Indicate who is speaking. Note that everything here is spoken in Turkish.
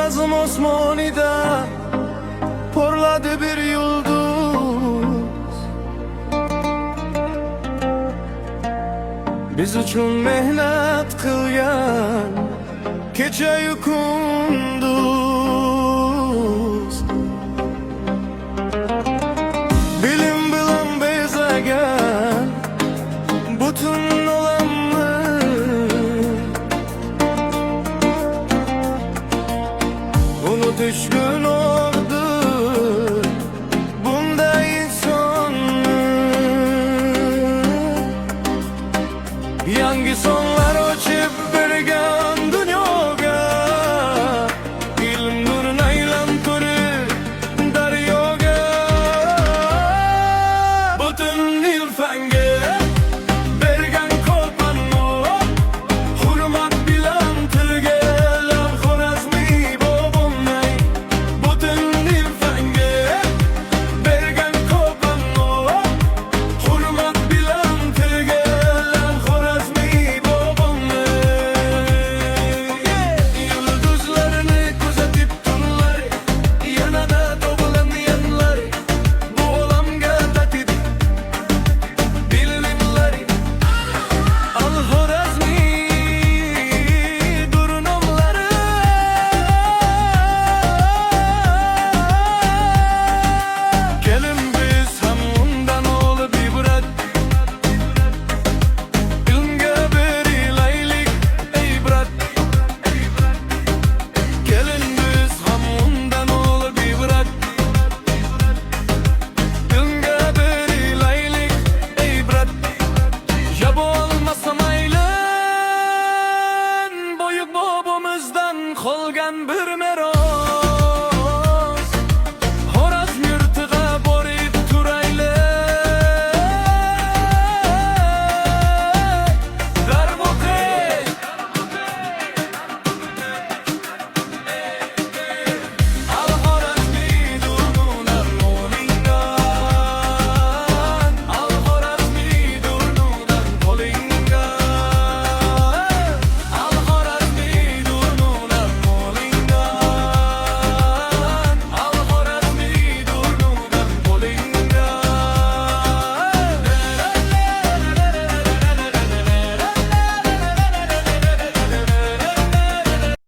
Speaker 1: Xorazm osmonida porladi bir yulduz. Biz uchun mehnat qilgan kecha-yu kunduz. Bilim bilan bezagan butun olamni unutish gunohdir bunday insonni. Yangi sonlar ochib bergan dunyoga, ilm nurini aylantirib daryoga. Butun ilfanga bergan qo'lpanni hurmat bilan tilgalar Xorazmiy bobomday. Butun ilfanga bergan qo'lpanni hurmat bilan tilgalar Xorazmiy bobomday. Yulduzlarni kuzatib tunlar, yanada to'g'langanlar bu olamga tatib bilimlar. Al Xorazmiy durnomlari, kelin biz ham undan olib ibrat, ilmga berilaylik ibrat. Kelin biz ham undan olib ibrat, ilmga berilaylik ibrat. Yabo olmasam aylin, buyuk bobomizdan qolgan bir meros.